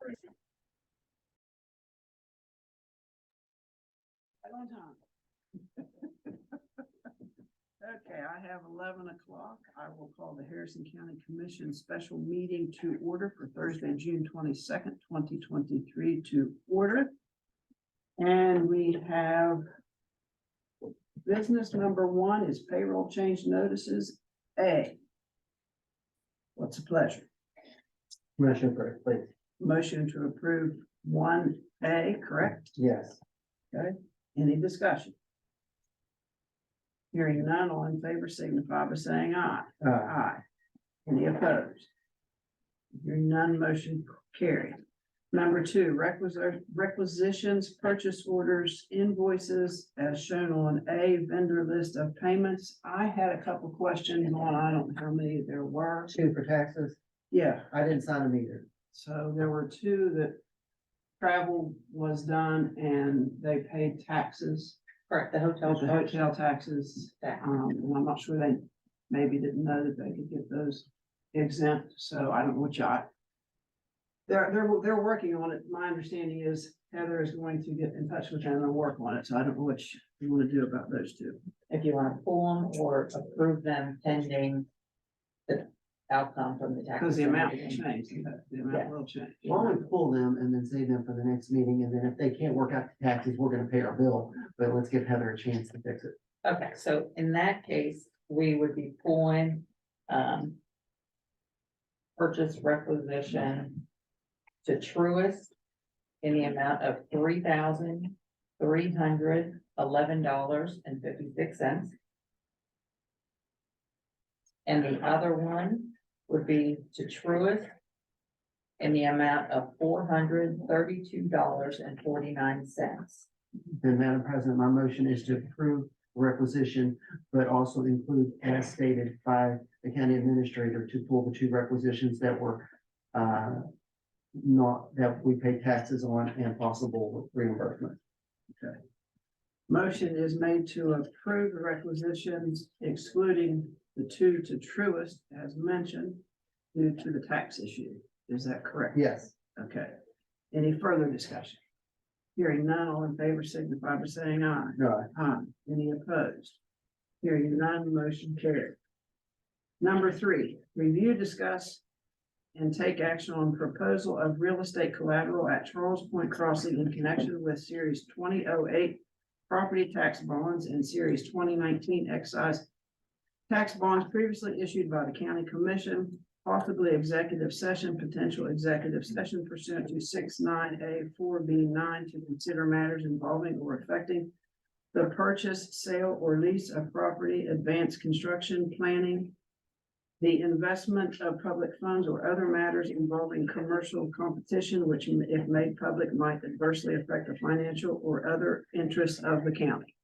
Right on time. Okay, I have 11 o'clock. I will call the Harrison County Commission special meeting to order for Thursday, June 22nd, 2023 to order. And we have business number one is payroll change notices. A. What's the pleasure? Motion for it, please. Motion to approve 1A, correct? Yes. Okay, any discussion? Hearing none, all in favor signify by saying aye. Aye. Any opposed? Hearing none, motion carried. Number two, requisitions, purchase orders, invoices as shown on A, vendor list of payments. I had a couple questions on, I don't know how many there were. 2 for taxes. Yeah, I didn't sign them either. so there were two that travel was done and they paid taxes. Correct, the The hotel. hotel taxes, and I'm not sure they maybe didn't know that they could get those exempt, so I don't know what y'all. They're working on it. My understanding is Heather is going to get in touch with them and work on it, so I don't know what you want to do about those two. If you want to pull them or approve them pending the outcome from the tax. Because the amount will change, the amount Yeah. will change. Why don't we pull them and then save them for the next meeting, and then if they can't work out the taxes, we're gonna pay our bill, but let's give Heather a chance to fix it. Okay, so in that case, we would be pulling, purchase requisition to Truist in the amount of $3,311.56. And the other one would be to Truist in the amount of $432.49. Then, Madam President, my motion is to approve requisition, but also include as stated by the county administrator to pull the 2 requisitions that were not, that we pay taxes on and possible reimbursement. Motion is made to approve the requisitions excluding the two to Truist as mentioned due to the tax issue. Is that correct? Yes. Okay. Any further discussion? Hearing none, all in favor signify by saying aye. No. Aye. Any opposed? Hearing none, motion carried. Number three, review, discuss, and take action on proposal of real estate collateral at Charles Point Crossing in connection with Series 2008 property tax bonds and Series 2019 excise tax bonds previously issued by the county commission, possibly executive session, potential executive session pursuant to 69A4B9 to consider matters involving or affecting the purchase, sale, or lease of property, advanced construction planning, the investment of public funds or other matters involving commercial competition, which if made public might adversely affect the financial or other interests of the county.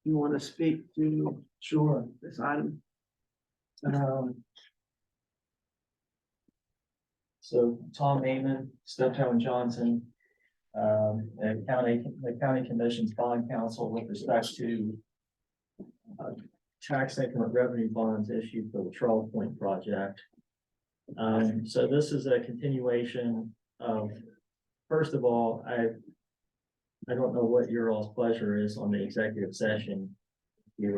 You want to speak to Sure. this item? So Tom Amon, Steptoe and Johnson, and the county commission's bond counsel with respect to tax increment revenue bonds issued for the Charles Point project. So this is a continuation of, first of all, I don't know what your all's pleasure is on the executive session.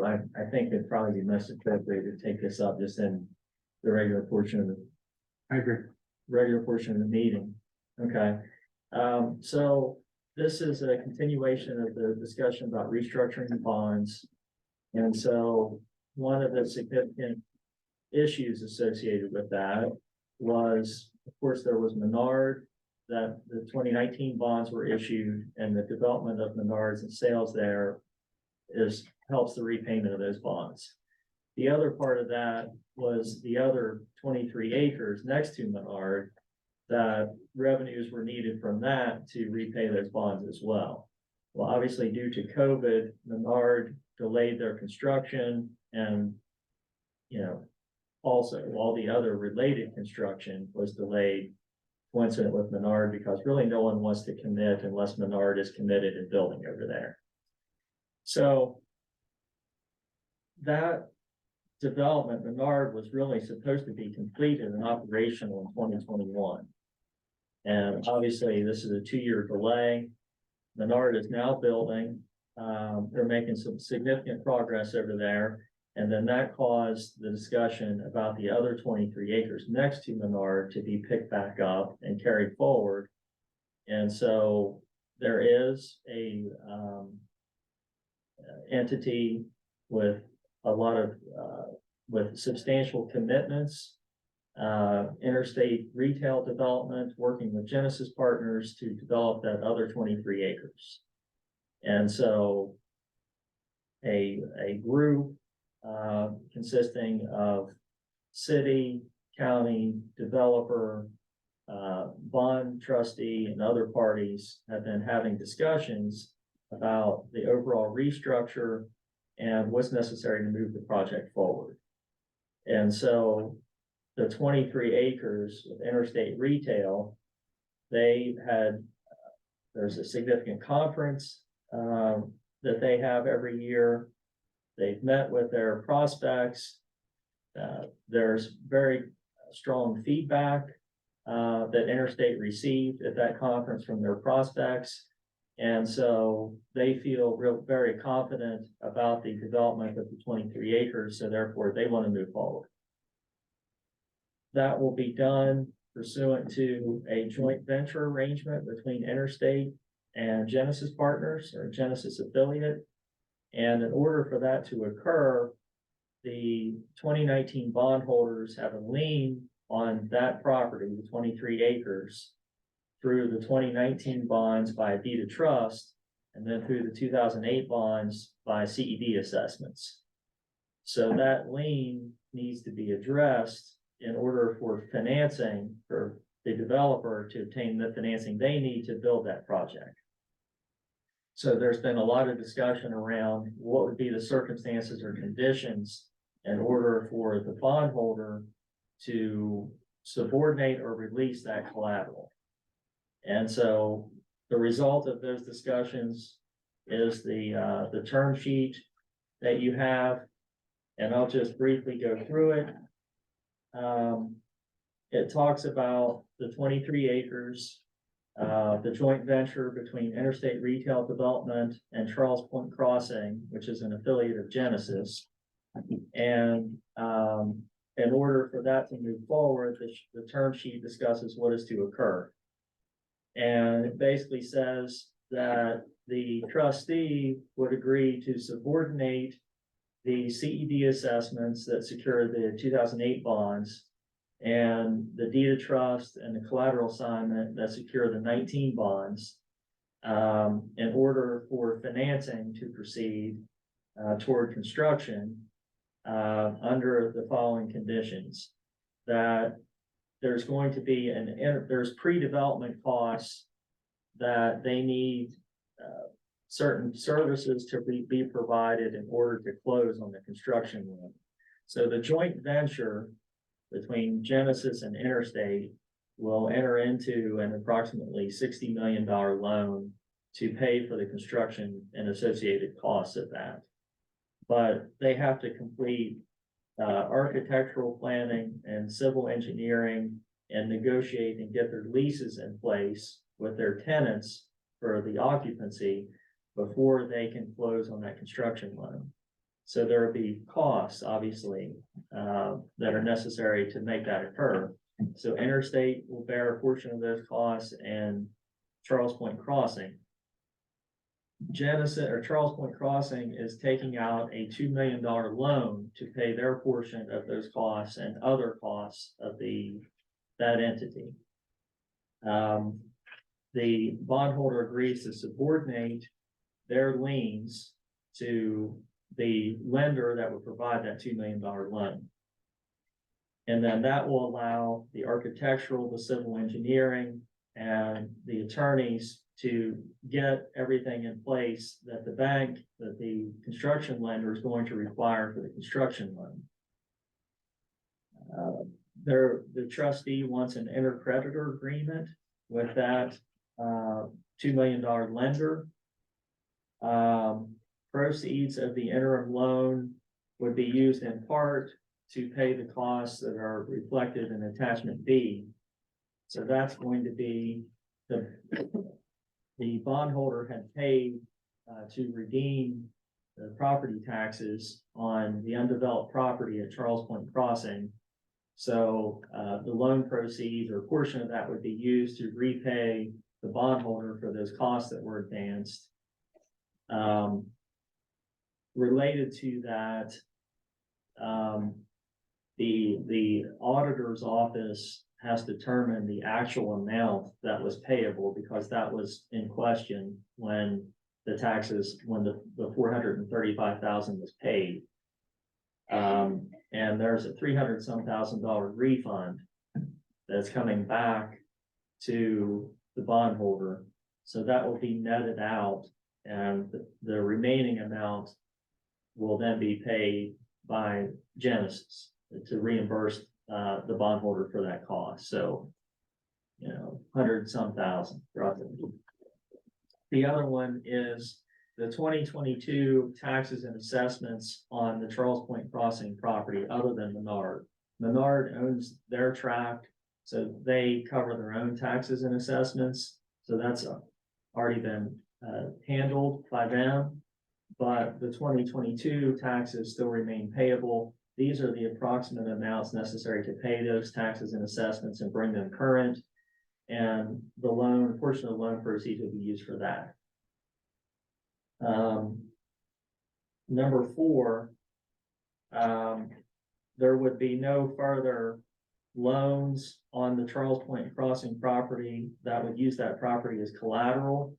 I think it'd probably be most appropriate to take this up just in the regular portion of the I agree. regular portion of the meeting. Okay. So this is a continuation of the discussion about restructuring the bonds. And so one of the significant issues associated with that was, of course, there was Menard, that the 2019 bonds were issued, and the development of Menards and sales there helps the repayment of those bonds. The other part of that was the other 23 acres next to Menard, that revenues were needed from that to repay those bonds as well. Well, obviously due to COVID, Menard delayed their construction, and, also all the other related construction was delayed coincident with Menard, because really no one wants to commit unless Menard is committed in building over there. So that development, Menard, was really supposed to be completed and operational in 2021. And obviously, this is a 2-year delay. Menard is now building. They're making some significant progress over there. And then that caused the discussion about the other 23 acres next to Menard to be picked back up and carried forward. And so there is a entity with a lot of with substantial commitments, interstate retail development, working with Genesis Partners to develop that other 23 acres. And so a group consisting of city, county, developer, bond trustee, and other parties have been having discussions about the overall restructure and what's necessary to move the project forward. And so the 23 acres of interstate retail, they had, there's a significant conference that they have every year. They've met with their prospects. There's very strong feedback that Interstate received at that conference from their prospects. And so they feel very confident about the development of the 23 acres. So therefore they want to move forward. That will be done pursuant to a joint venture arrangement between Interstate and Genesis Partners, or Genesis affiliate. And in order for that to occur, the 2019 bondholders have a lien on that property, the 23 acres, through the 2019 bonds by a deed of trust, and then through the 2008 bonds by CED assessments. So that lien needs to be addressed in order for financing for the developer to obtain the financing they need to build that project. So there's been a lot of discussion around what would be the circumstances or conditions in order for the bondholder to subordinate or release that collateral. And so the result of those discussions is the term sheet that you have, and I'll just briefly go through it. It talks about the 23 acres, the joint venture between Interstate Retail Development and Charles Point Crossing, which is an affiliate of Genesis. And in order for that to move forward, the term sheet discusses what is to occur. And it basically says that the trustee would agree to subordinate the CED assessments that secure the 2008 bonds and the deed of trust and the collateral assignment that secure the 19 bonds in order for financing to proceed toward construction under the following conditions. That there's going to be there's pre-development costs that they need certain services to be provided in order to close on the construction loan. So the joint venture between Genesis and Interstate will enter into an approximately $60 million loan to pay for the construction and associated costs of that. But they have to complete architectural planning and civil engineering and negotiate and get their leases in place with their tenants for the occupancy before they can close on that construction loan. So there will be costs, obviously, that are necessary to make that occur. So Interstate will bear a portion of those costs, and Charles Point Crossing. Genesis or Charles Point Crossing is taking out a $2 million loan to pay their portion of those costs and other costs of that entity. The bondholder agrees to subordinate their liens to the lender that would provide that $2 million loan. And then that will allow the architectural, the civil engineering, and the attorneys to get everything in place that the bank, that the construction lender is going to require for the construction loan. The trustee wants an intercreditor agreement with that $2 million lender. Proceeds of the interim loan would be used in part to pay the costs that are reflected in attachment B. So that's going to be the bondholder had paid to redeem the property taxes on the undeveloped property at Charles Point Crossing. So the loan proceeds or portion of that would be used to repay the bondholder for those costs that were advanced. Related to that, the auditor's office has determined the actual amount that was payable because that was in question when the taxes, when the 435,000 was paid. And there's a $300,000 refund that's coming back to the bondholder. So that will be netted out, and the remaining amount will then be paid by Genesis to reimburse the bondholder for that cost. So, 100-some thousand roughly. The other one is the 2022 taxes and assessments on the Charles Point Crossing property other than Menard. Menard owns their tract, so they cover their own taxes and assessments. So that's already been handled by them. But the 2022 taxes still remain payable. These are the approximate amounts necessary to pay those taxes and assessments and bring them current. And the loan, portion of the loan proceeds will be used for that. Number 4, there would be no further loans on the Charles Point Crossing property that would use that property as collateral,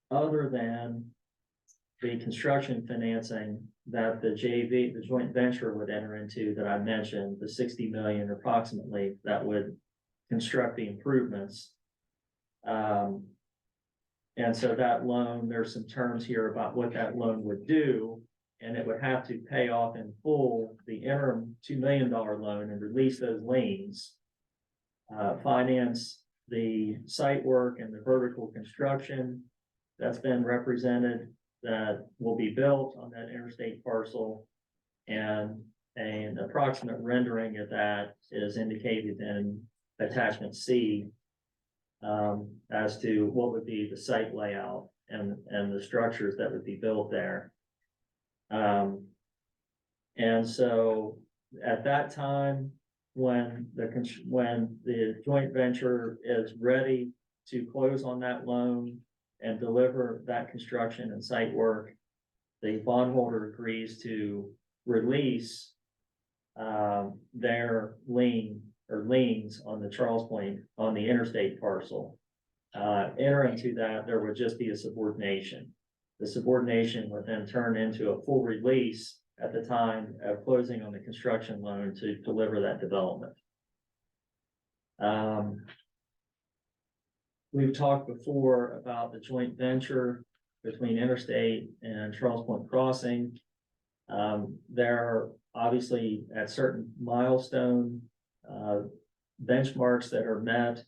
other than the construction financing that the JV, the joint venture would enter into that I mentioned, the 60 million approximately that would construct the improvements. And so that loan, there's some terms here about what that loan would do, and it would have to pay off in full the interim $2 million loan and release those liens, finance the site work and the vertical construction that's been represented that will be built on that interstate parcel, and an approximate rendering of that is indicated in attachment C as to what would be the site layout and the structures that would be built there. And so at that time, when the joint venture is ready to close on that loan and deliver that construction and site work, the bondholder agrees to release their lien or liens on the Charles Point on the interstate parcel. Entering to that, there would just be a subordination. The subordination would then turn into a full release at the time of closing on the construction loan to deliver that development. We've talked before about the joint venture between Interstate and Charles Point Crossing. There obviously at certain milestone benchmarks that are met,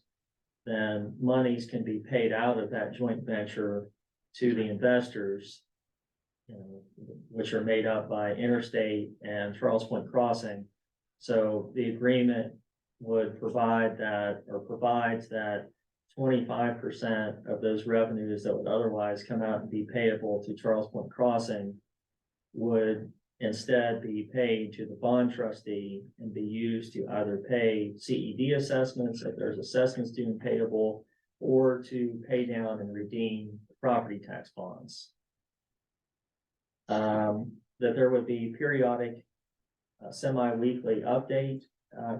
then monies can be paid out of that joint venture to the investors, which are made up by Interstate and Charles Point Crossing. So the agreement would provide that, or provides that 25% of those revenues that would otherwise come out and be payable to Charles Point Crossing would instead be paid to the bond trustee and be used to either pay CED assessments if there's assessments due and payable, or to pay down and redeem the property tax bonds. That there would be periodic semi-weekly update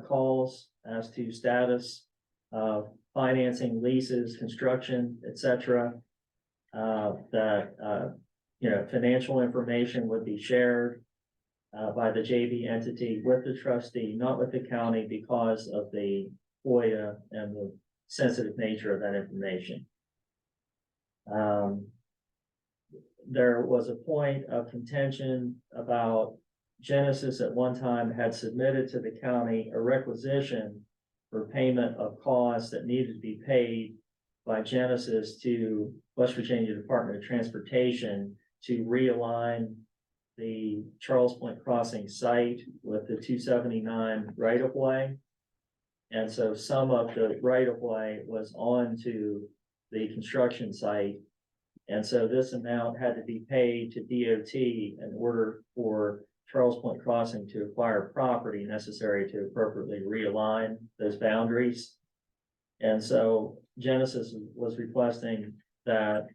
calls as to status of financing, leases, construction, etc. That financial information would be shared by the JV entity with the trustee, not with the county, because of the FOIA and the sensitive nature of that information. There was a point of contention about Genesis at one time had submitted to the county a requisition for payment of costs that needed to be paid by Genesis to West Virginia Department of Transportation to realign the Charles Point Crossing site with the 279 right of way. And so some of the right of way was onto the construction site. And so this amount had to be paid to DOT in order for Charles Point Crossing to acquire property necessary to appropriately realign those boundaries. And so Genesis was requesting that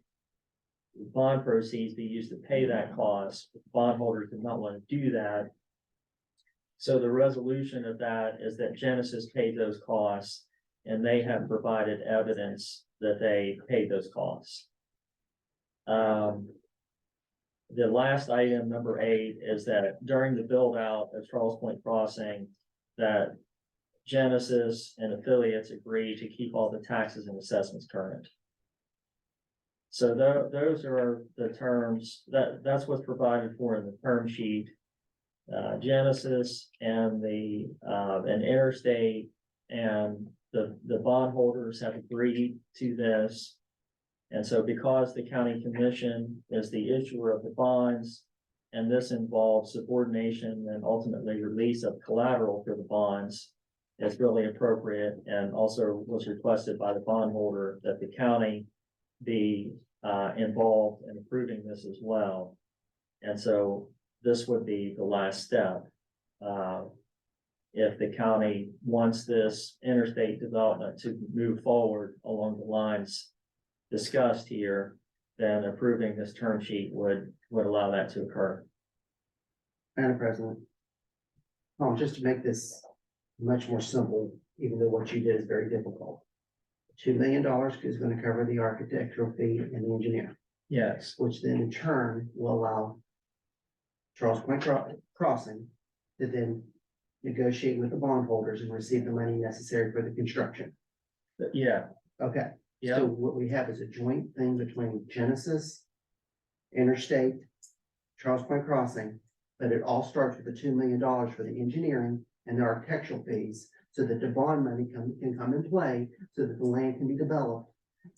bond proceeds be used to pay that cost. Bondholders did not want to do that. So the resolution of that is that Genesis paid those costs, and they have provided evidence that they paid those costs. The last item, number 8, is that during the build out of Charles Point Crossing, that Genesis and affiliates agreed to keep all the taxes and assessments current. So those are the terms that's what's provided for in the term sheet. Genesis and the and Interstate and the bondholders have agreed to this. And so because the county commission is the issuer of the bonds, and this involves subordination and ultimately release of collateral for the bonds, it's really appropriate, and also was requested by the bondholder that the county be involved in approving this as well. And so this would be the last step. If the county wants this interstate development to move forward along the lines discussed here, then approving this term sheet would allow that to occur. Madam President. Just to make this much more simple, even though what you did is very difficult. $2 million is going to cover the architectural fee and the engineer, Yes, which then in turn will allow Charles Point Crossing to then negotiate with the bondholders and receive the money necessary for the construction. yeah, Okay. yeah, So what we have is a joint thing between Genesis, Interstate, Charles Point Crossing, but it all starts with the $2 million for the engineering and the architectural fees, so that the bond money can come in play, so that the land can be developed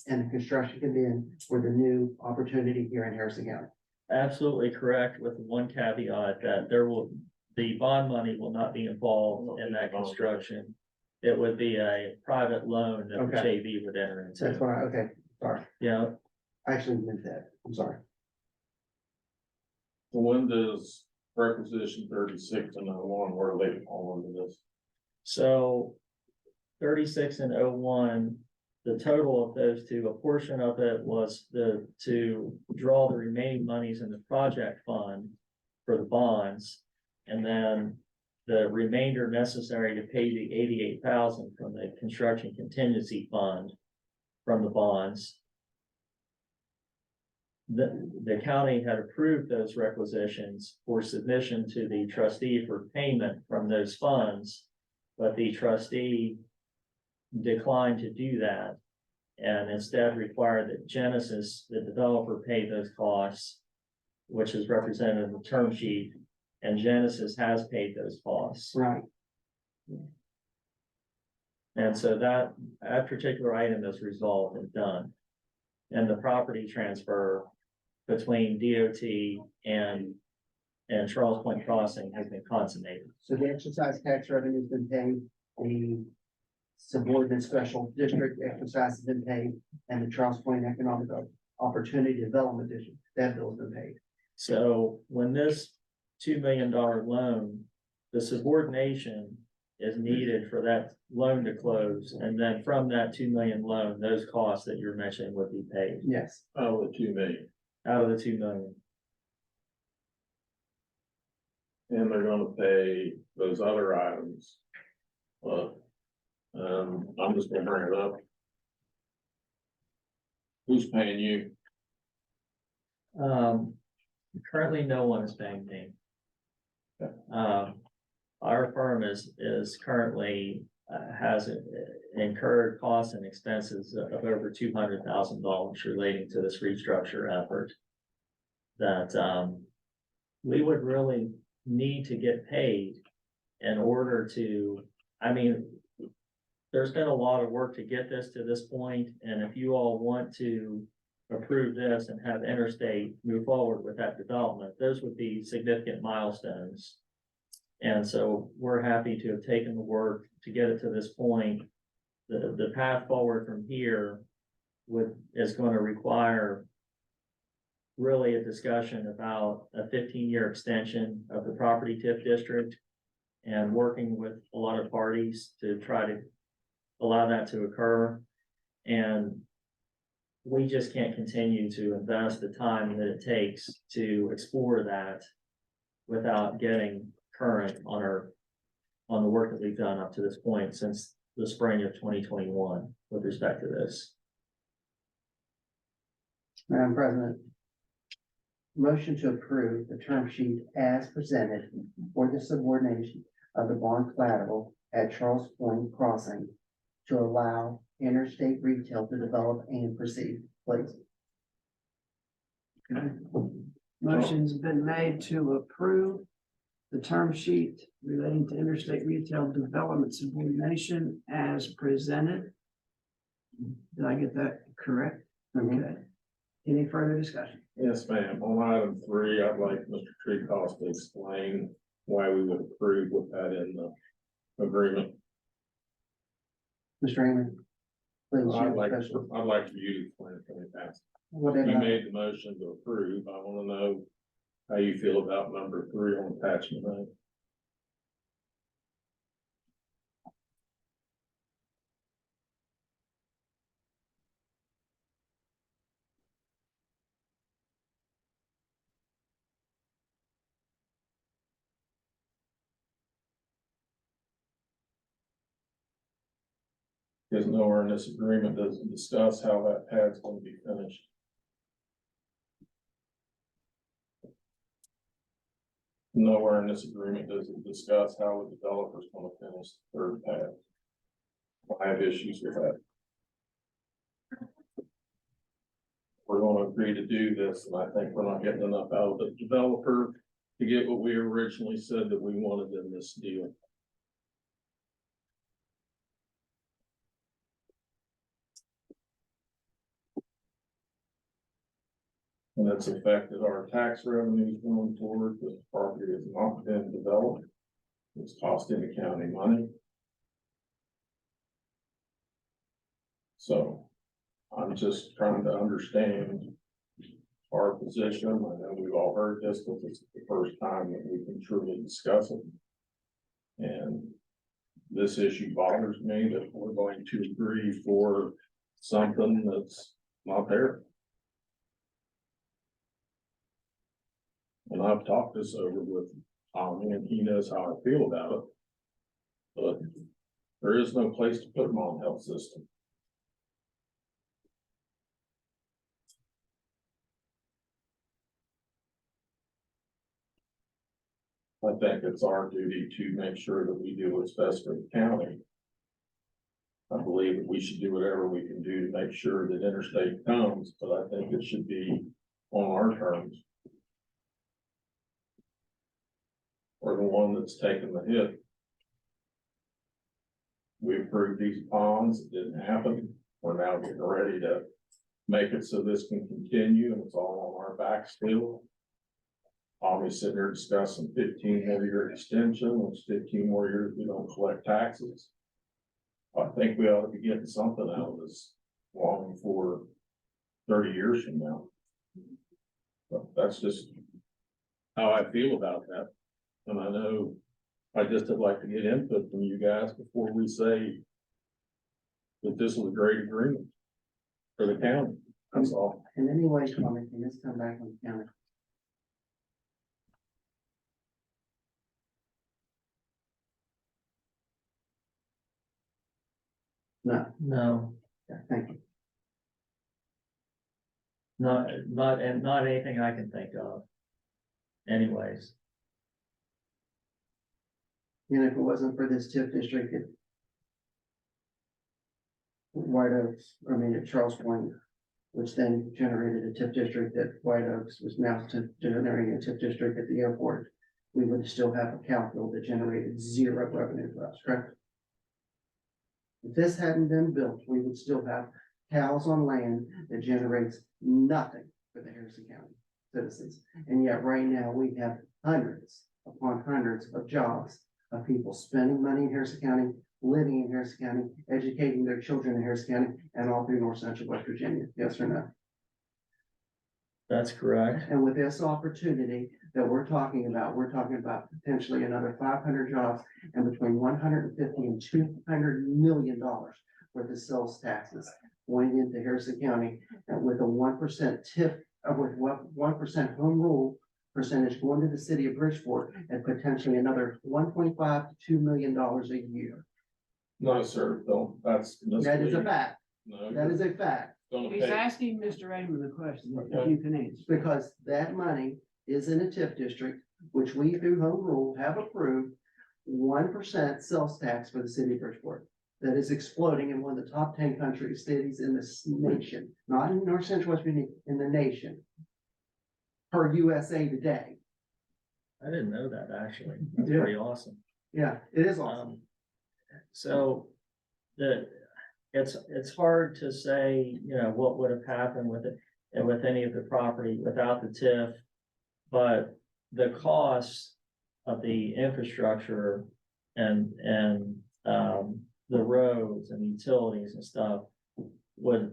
and the construction can begin for the new opportunity here in Harrison County. absolutely correct, with one caveat that the bond money will not be involved in that construction. It would be a private loan that the Okay. JV would enter into. That's what okay, sorry. Yeah, I actually meant that. I'm sorry. When does requisition 36 and 01, where do they fall into this? so 36 and 01, the total of those two, a portion of it was to draw the remaining monies in the project fund for the bonds. And then the remainder necessary to pay the 88,000 from the construction contingency fund from the bonds. The county had approved those requisitions for submission to the trustee for payment from those funds, but the trustee declined to do that and instead required that Genesis, the developer, pay those costs, which is represented in the term sheet, and Genesis has paid those costs. Right. And so that particular item is resolved and done. And the property transfer between DOT and Charles Point Crossing has been consummated. So the exercise tax revenue has been paid, the subordinate special district exercise has been paid, and the Charles Point Economic Opportunity Development District, that bill's been paid. So when this $2 million loan, the subordination is needed for that loan to close. And then from that 2 million loan, those costs that you're mentioning would be paid Yes. Oh, the 2 million, out of the 2 million. and they're gonna pay those other items. But, I'm just gonna bring it up. Who's paying you? Currently, no one is paying me. Our firm is currently, has incurred costs and expenses of over $200,000 relating to this restructure effort. That, we would really need to get paid in order to, I mean, there's been a lot of work to get this to this point, and if you all want to approve this and have Interstate move forward with that development, those would be significant milestones. And so we're happy to have taken the work to get it to this point. The path forward from here is going to require really a discussion about a 15-year extension of the property TIF district and working with a lot of parties to try to allow that to occur. And we just can't continue to invest the time that it takes to explore that without getting current on the work that we've done up to this point since the spring of 2021 with respect to this. Madam President, motion to approve the term sheet as presented for the subordination of the bond collateral at Charles Point Crossing to allow Interstate Retail to develop and proceed, please. Motion's been made to approve the term sheet relating to Interstate Retail Development Subordination as presented. Did I get that correct? Okay. Any further discussion? Yes, ma'am. On item 3, I'd like Mr. Treehouse to explain why we would approve with that in the agreement. Mr. Raymond, please. I'd your like question. for you to explain it for me, Pastor. What did You I- made the motion to approve. I want to know how you feel about number 3 on attachment A. Because nowhere in this agreement does it discuss how that pad's going to be finished. Nowhere in this agreement does it discuss how the developer's going to finish the 3rd pad. I have issues with that. We're going to agree to do this, and I think we're not getting enough out of the developer to get what we originally said that we wanted in this deal. And it's affected our tax revenues going forward, because the property has not been developed. It's costing the county money. So I'm just trying to understand our position. I know we've all heard this, but it's the first time that we can truly discuss it. And this issue bothers me that we're going to agree for something that's not there. And I've talked this over with Tommy, and he knows how I feel about it. But there is no place to put them on health system. I think it's our duty to make sure that we do what's best for the county. I believe that we should do whatever we can do to make sure that Interstate comes, but I think it should be on our terms. Or the one that's taking the hit. We approved these ponds, it didn't happen. We're now getting ready to make it so this can continue, and it's all on our back still. Tommy's sitting there discussing 15 more year extension, which 15 more years we don't collect taxes. I think we ought to be getting something out of this long before 30 years from now. But that's just how I feel about that. And I know I just would like to get input from you guys before we say that this was a great agreement for the county. That's all. In any way, Tommy, can this come back on the county? No, No, thank you. not anything I can think of. Anyways, And if it wasn't for this TIF district, it White Oaks, at Charles Point, which then generated a TIF district that White Oaks was now generating a TIF district at the airport, we would still have a capital that generated zero revenue for us, correct? If this hadn't been built, we would still have cows on land that generates nothing for the Harrison County citizens. And yet right now we have hundreds upon hundreds of jobs of people spending money in Harrison County, living in Harrison County, educating their children in Harrison County and all through north central West Virginia. Yes or no? That's correct. And with this opportunity that we're talking about potentially another 500 jobs and between 150 and 200 million dollars worth of sales taxes going into Harrison County, and with a 1% tip, with what 1% home rule percentage going to the city of Bridgeport, and potentially another 1.5 to $2 million a year. No, sir, don't, that's. That is a fact. No, That is a fact. gonna He's pay, asking Mr. Raymond the question, if Okay. you can answer. Because that money is in a TIF district, which we through home rule have approved 1% sales tax for the city of Bridgeport. That is exploding in one of the top 10 country cities in this nation, not in north central West Virginia, in the nation. Per USA Today. I didn't know that, actually. That's Yeah. pretty awesome. Yeah, it is awesome. So it's hard to say, you know, what would have happened with it, and with any of the property without the TIF. But the cost of the infrastructure and, the roads and utilities and stuff would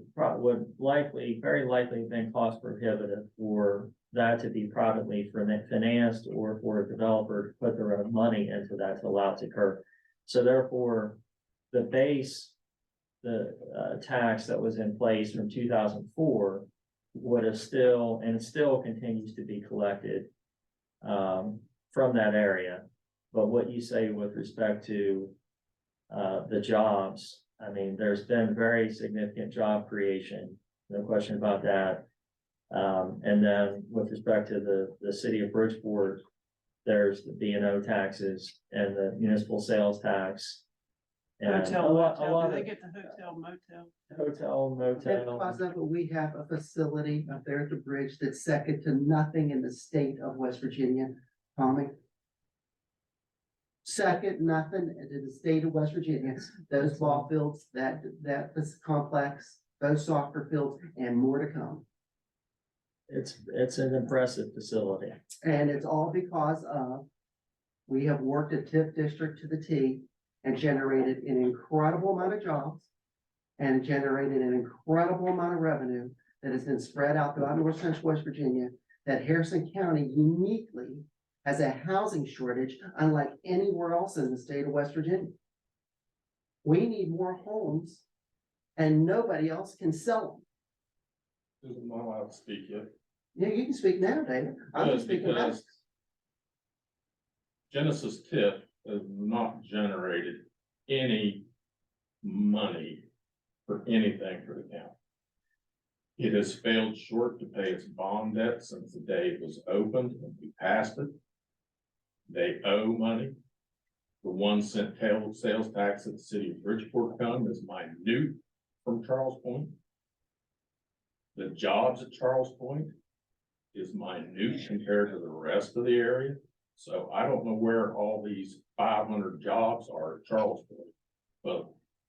likely, very likely have been cost prohibitive for that to be privately financed, or for a developer to put their own money into that to allow it to occur. So therefore, the base, the tax that was in place from 2004 would have still, and it still continues to be collected from that area. But what you say with respect to the jobs, I mean, there's been very significant job creation, no question about that. And then with respect to the city of Bridgeport, there's the B&O taxes and the municipal sales tax. And Hotel, a lot motel, do they of get the hotel motel? hotel, And motel. because of it, we have a facility up there at the bridge that's second to nothing in the state of West Virginia, Tommy. Second, nothing in the state of West Virginia, those ball fields, this complex, those soccer fields, and more to come. It's an impressive facility. And it's all because of, we have worked a TIF district to the T and generated an incredible amount of jobs and generated an incredible amount of revenue that has been spread out throughout north central West Virginia, that Harrison County uniquely has a housing shortage unlike anywhere else in the state of West Virginia. We need more homes and nobody else can sell I'm not allowed to speak yet. them. Yeah, you can speak now, David. I'm Good, just speaking now. because Genesis TIF has not generated any money for anything for the county. It has failed short to pay its bond debt since the day it was opened and we passed it. They owe money. The 1 cent sales tax that the city of Bridgeport come is minute from Charles Point. The jobs at Charles Point is minute compared to the rest of the area. So I don't know where all these 500 jobs are at Charles Point, but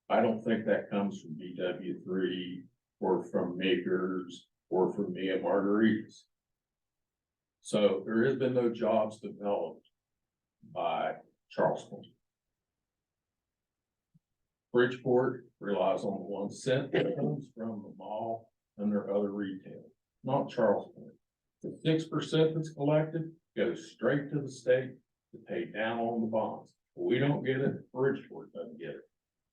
I don't think that comes from BW3 or from Makers or from Mia Margaritas. So there has been no jobs developed by Charles Point. Bridgeport relies on 1 cent that comes from the mall and their other retail, not Charles Point. The 6% that's collected goes straight to the state to pay down on the bonds. We don't get it, Bridgeport doesn't get it.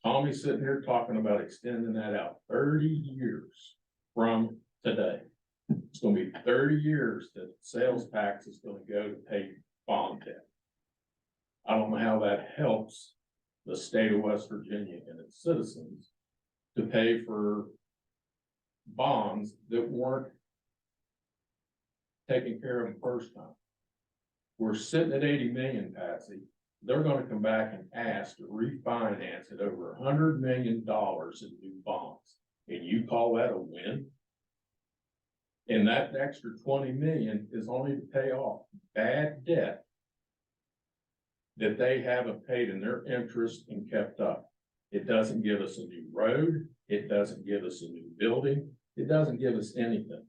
Tommy's sitting here talking about extending that out 30 years from today. It's gonna be 30 years that sales tax is gonna go to pay bond debt. I don't know how that helps the state of West Virginia and its citizens to pay for bonds that weren't taken care of the first time. We're sitting at 80 million, Patsy. They're gonna come back and ask to refinance it over $100 million in new bonds. And you call that a win? And that extra 20 million is only to pay off bad debt that they haven't paid in their interest and kept up. It doesn't give us a new road. It doesn't give us a new building. It doesn't give us anything.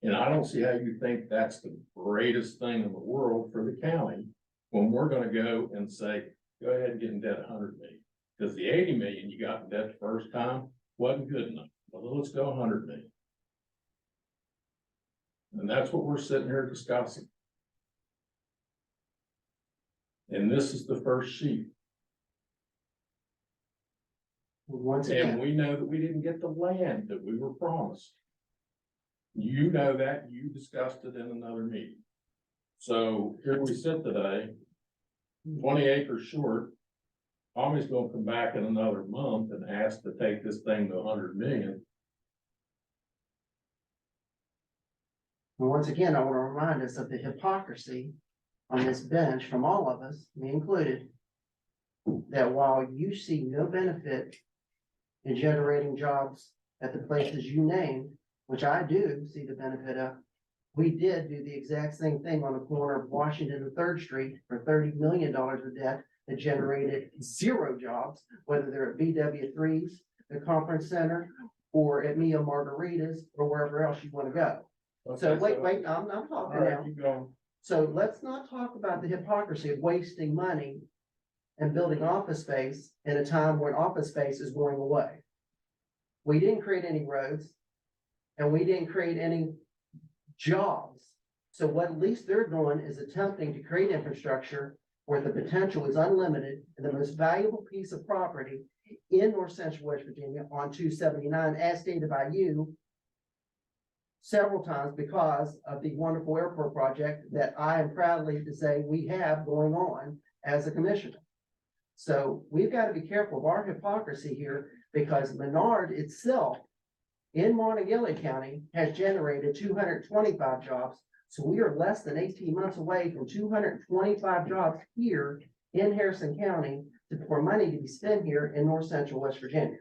And I don't see how you think that's the greatest thing in the world for the county when we're gonna go and say, go ahead and get in debt 100 million. Because the 80 million you got in debt the first time wasn't good enough. Well, let's go 100 million. And that's what we're sitting here discussing. And this is the first sheet. Once And again, we know that we didn't get the land that we were promised. You know that, you discussed it in another meeting. So here we sit today, 20 acres short. Tommy's gonna come back in another month and ask to take this thing to 100 million. and once again, I want to remind us of the hypocrisy on this bench from all of us, me included, that while you see no benefit in generating jobs at the places you named, which I do see the benefit of, we did do the exact same thing on the corner of Washington and Third Street for $30 million of debt that generated 0 jobs, whether they're at BW3s, the conference center, or at Mia Margaritas, or wherever else you want to go. So wait, I'm All talking right, now. keep going. So let's not talk about the hypocrisy of wasting money and building office space in a time when office space is going away. We didn't create any roads and we didn't create any jobs. So what at least they're doing is attempting to create infrastructure where the potential is unlimited and the most valuable piece of property in North Central West Virginia on 279, as stated by you several times because of the wonderful airport project that I am proudly to say we have going on as a commissioner. So we've got to be careful of our hypocrisy here because Menard itself in Monongalia County has generated 225 jobs. So we are less than 18 months away from 225 jobs here in Harrison County for money to be spent here in North Central West Virginia.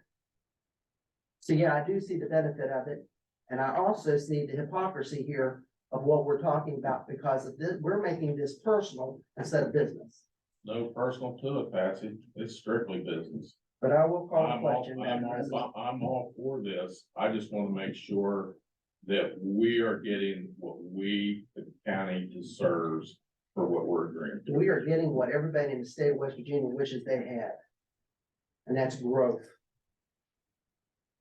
So yeah, I do see the benefit of it. And I also see the hypocrisy here of what we're talking about because of this, we're making this personal instead of business. No personal to it, Patsy. It's strictly business. But I will call the I'm all, question. I'm all, I'm all for this. I just want to make sure that we are getting what we, the county deserves for what we're agreeing to. We are getting what everybody in the state of West Virginia wishes they had. And that's growth.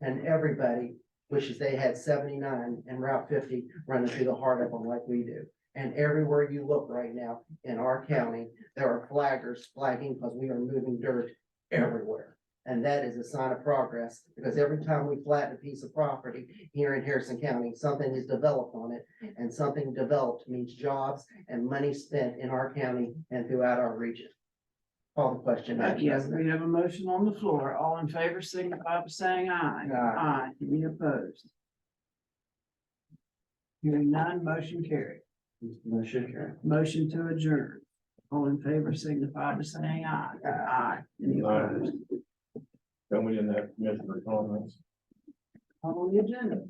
And everybody wishes they had 79 and Route 50 running through the heart of them like we do. And everywhere you look right now in our county, there are flaggers flagging because we are moving dirt everywhere. And that is a sign of progress because every time we flatten a piece of property here in Harrison County, something is developed on it. And something developed means jobs and money spent in our county and throughout our region. Call the question. Madam Yes, President. we have a motion on the floor. All in favor signify by saying aye. Aye. Any opposed? Hearing none, motion carried. Motion carried. Motion to adjourn. All in favor signify by saying aye. Aye. Any Aye. opposed? Then we didn't have commissioner comments. On the agenda.